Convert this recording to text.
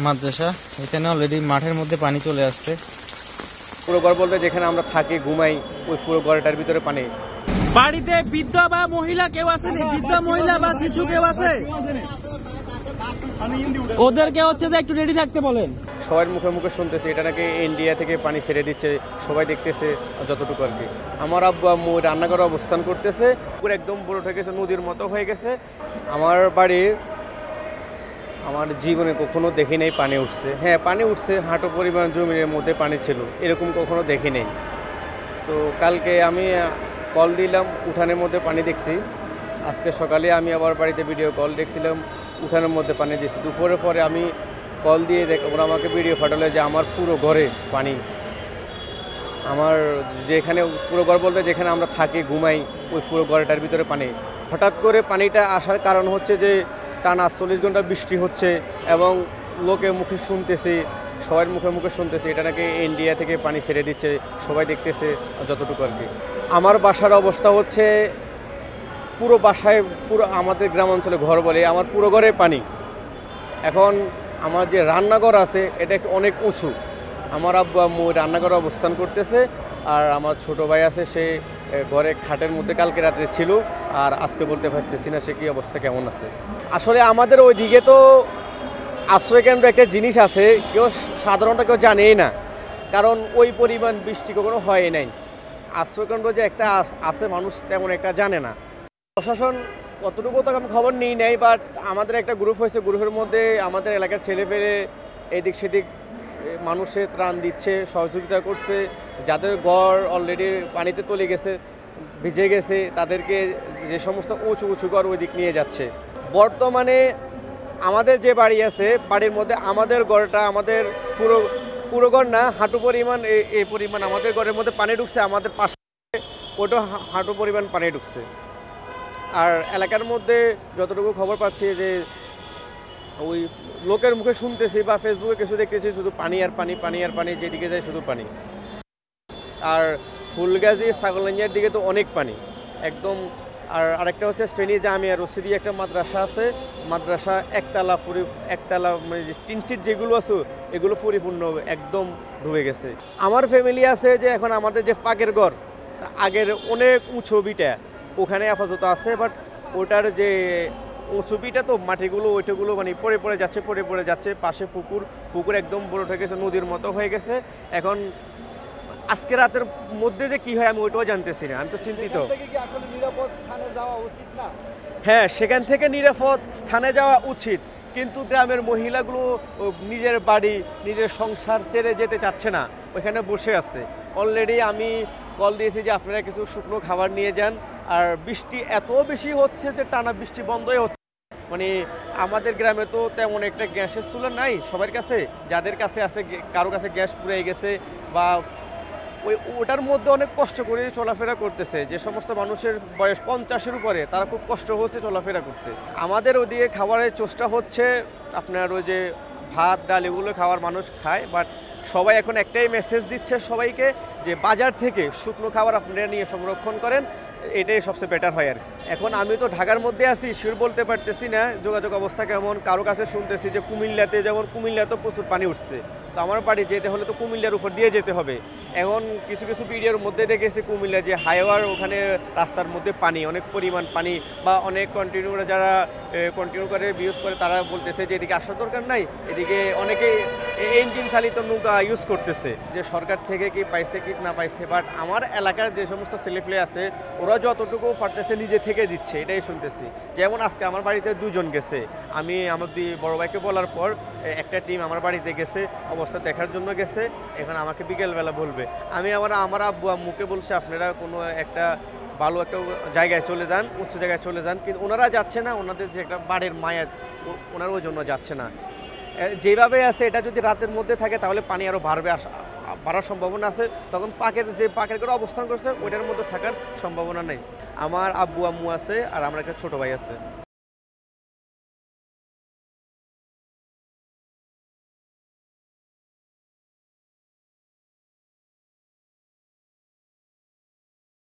মাদ্রাসা। এখানে অলরেডি মাঠের মধ্যে পানি চলে আসছে। পুরো ঘর বলতে যেখানে আমরা থাকি ঘুমাই ওই পুরো ঘরটার ভিতরে পানি। বাড়িতে বৃদ্ধ বা মহিলা কেউ আসেনি? বৃদ্ধ মহিলা বা শিশু কেউ আছে? ওদেরকে হচ্ছে যে একটু রেডি থাকতে বলেন। সবার মুখে মুখে শুনতেছে এটা নাকি ইন্ডিয়া থেকে পানি ছেড়ে দিচ্ছে, সবাই দেখতেছে যতটুকু আর কি। আমার আব্বু আম্মু রান্নাঘরে অবস্থান করতেছে, পুরো একদম বড় হয়ে গেছে, নদীর মতো হয়ে গেছে। আমার বাড়ি আমার জীবনে কখনো দেখি নাই পানি উঠছে। হ্যাঁ পানি উঠছে, হাঁটু পরিমাণ জমির মধ্যে পানি ছিল, এরকম কখনো দেখি নাই। তো কালকে আমি কল দিলাম, উঠানের মধ্যে পানি দেখছি। আজকে সকালে আমি আবার বাড়িতে ভিডিও কল দেখছিলাম, উঠানের মধ্যে পানি দিচ্ছি। দুপুরের পরে আমি কল দিয়ে ওরা আমাকে ভিডিও পাঠালো যে আমার পুরো ঘরে পানি। আমার যেখানে পুরো ঘর বলতে যেখানে আমরা থাকি ঘুমাই ওই পুরো ঘরটার ভিতরে পানি। হঠাৎ করে পানিটা আসার কারণ হচ্ছে যে টানা 40 ঘন্টা বৃষ্টি হচ্ছে এবং লোকে মুখে শুনতেছি, সবার মুখে মুখে শুনতেছি এটা নাকি ইন্ডিয়া থেকে পানি ছেড়ে দিচ্ছে, সবাই দেখতেছে যতটুকু আর কি। আমার বাসার অবস্থা হচ্ছে পুরো বাসায়, পুরো আমাদের গ্রামাঞ্চলে ঘর বলে আমার পুরো ঘরে পানি। এখন আমার যে রান্নাঘর আছে এটা অনেক উঁচু। আমার আব্বু আম্মু রান্নাঘরে অবস্থান করতেছে, আর আমার ছোট ভাই আছে, সে ঘরে খাটের মধ্যে কালকে রাত্রে ছিল, আর আজকে বলতে পারতেছি না সে কী অবস্থা কেমন আছে। আসলে আমাদের ওইদিকে তো আশ্রয়কেন্দ্র একটা জিনিস আছে, কেউ সাধারণত কেউ জানেই না, কারণ ওই পরিমাণ বৃষ্টি কখনো হয় নাই। আশ্রয়কেন্দ্র যে একটা আছে মানুষ তেমন একটা জানে না। প্রশাসন অতটুকু তো আমি খবর নিই নাই, বাট আমাদের একটা গ্রুপ হয়েছে, গ্রুপের মধ্যে আমাদের এলাকার ছেলেপেলে এদিক সেদিক মানুষের ত্রাণ দিচ্ছে, সহযোগিতা করছে। যাদের ঘর অলরেডি পানিতে তলে গেছে, ভিজে গেছে, তাদেরকে যে সমস্ত উঁচু উঁচু ঘর ওই দিক নিয়ে যাচ্ছে। বর্তমানে আমাদের যে বাড়ি আছে, বাড়ির মধ্যে আমাদের ঘরটা, আমাদের পুরো ঘর না, হাঁটু পরিমাণ, এই পরিমাণ আমাদের ঘরের মধ্যে পানি ঢুকছে। আমাদের পাশে ওটা হাঁটু পরিমাণ পানি ঢুকছে। আর এলাকার মধ্যে যতটুকু খবর পাচ্ছি যে ওই লোকের মুখে শুনতেছি বা ফেসবুকে কিছু দেখতেছি, শুধু পানি আর পানি, পানি আর পানি, যেদিকে যায় শুধু পানি। আর ফুলগাজী ছাগলনাইয়ার দিকে তো অনেক পানি একদম। আর আরেকটা হচ্ছে ফেনী জামিয়া রশিদি একটা মাদ্রাসা আছে, মাদ্রাসা একতলা মানে টিন সিট যেগুলো আছে এগুলো পরিপূর্ণ একদম ডুবে গেছে। আমার ফ্যামিলি আছে যে এখন আমাদের যে পাকের ঘর আগের অনেক উঁচু বিটা ওখানে আপাতত আছে, বাট ওটার যে উঁচু বিটা তো মাটিগুলো ওইটাগুলো মানে পড়ে যাচ্ছে। পাশে পুকুর একদম বড় হয়ে গেছে, নদীর মতো হয়ে গেছে। এখন আজকে রাতের মধ্যে যে কি হয় আমি ওইটাও জানতেছি না, আমি তো চিন্তিত। হ্যাঁ সেখান থেকে নিরাপদ স্থানে যাওয়া উচিত, কিন্তু গ্রামের মহিলাগুলো নিজের বাড়ি নিজের সংসার ছেড়ে যেতে চাচ্ছে না, ওইখানে বসে আছে। অলরেডি আমি কল দিয়েছি যে আপনারা কিছু শুকনো খাবার নিয়ে যান। আর বৃষ্টি এত বেশি হচ্ছে যে টানা বৃষ্টি বন্ধই হচ্ছে। মানে আমাদের গ্রামে তো তেমন একটা গ্যাসের চুলা নাই সবার কাছে, যাদের কাছে আছে কারো কাছে গ্যাস পুড়ে গেছে বা ওটার মধ্যে অনেক কষ্ট করে চলাফেরা করতেছে। যে সমস্ত মানুষের বয়স 50-এর উপরে তারা খুব কষ্ট হচ্ছে চলাফেরা করতে। আমাদের ওদিকে খাবারের চেষ্টা হচ্ছে, আপনার ওই যে ভাত ডাল এগুলো খাওয়ার মানুষ খায়, বাট সবাই এখন একটাই মেসেজ দিচ্ছে সবাইকে যে বাজার থেকে শুকনো খাবার আপনারা নিয়ে সংরক্ষণ করেন, এটাই সবচেয়ে বেটার হয় আর কি। এখন আমি তো ঢাকার মধ্যে আছি, শিওর বলতে পারতেছি না যোগাযোগ অবস্থা কেমন। কারো কাছে শুনতেছি যে কুমিল্লাতে প্রচুর পানি উঠছে, তো আমার বাড়ি যেতে হলে তো কুমিল্লার উপর দিয়ে যেতে হবে। এখন কিছু ভিডিওর মধ্যে দেখেছি কুমিল্লা যে হাইওয়ার ওখানে রাস্তার মধ্যে পানি, অনেক পরিমাণ পানি, বা অনেক যারা কন্টিনিউ করে ইউজ করে তারা বলতেছে যে এদিকে আসার দরকার নাই, এদিকে অনেকে ইঞ্জিন চালিত নৌকা ইউজ করতেছে। যে সরকার থেকে কি পাইছে কি না পাইছে, বাট আমার এলাকার যে সমস্ত ছেলেপেলে আছে ওরা যতটুকু পারতেছে নিজে থেকে দিচ্ছে, এটাই শুনতেছি। যেমন আজকে আমার বাড়িতে 2 জন গেছে, আমি আমার বড় ভাইকে বলার পর একটা টিম আমার বাড়িতে গেছে, অবস্থা দেখার জন্য গেছে। এখন আমাকে বিকেলবেলা বলবে। আমি আমার আব্বু আম্মুকে বলছি আপনারা কোনো একটা ভালো একটা জায়গায় চলে যান, উচ্চ জায়গায় চলে যান, কিন্তু ওনারা যাচ্ছে না। ওনাদের যে একটা বাড়ির মায়া, ওনারা ওই জন্য যাচ্ছে না। যেভাবে আছে এটা যদি রাতের মধ্যে থাকে তাহলে পানি আরও বাড়ার সম্ভাবনা আছে। তখন পাকের করে অবস্থান করছে ওইটার মধ্যে থাকার সম্ভাবনা নেই। আমার আব্বু আম্মু আছে আর আমার একটা ছোট ভাই আছে।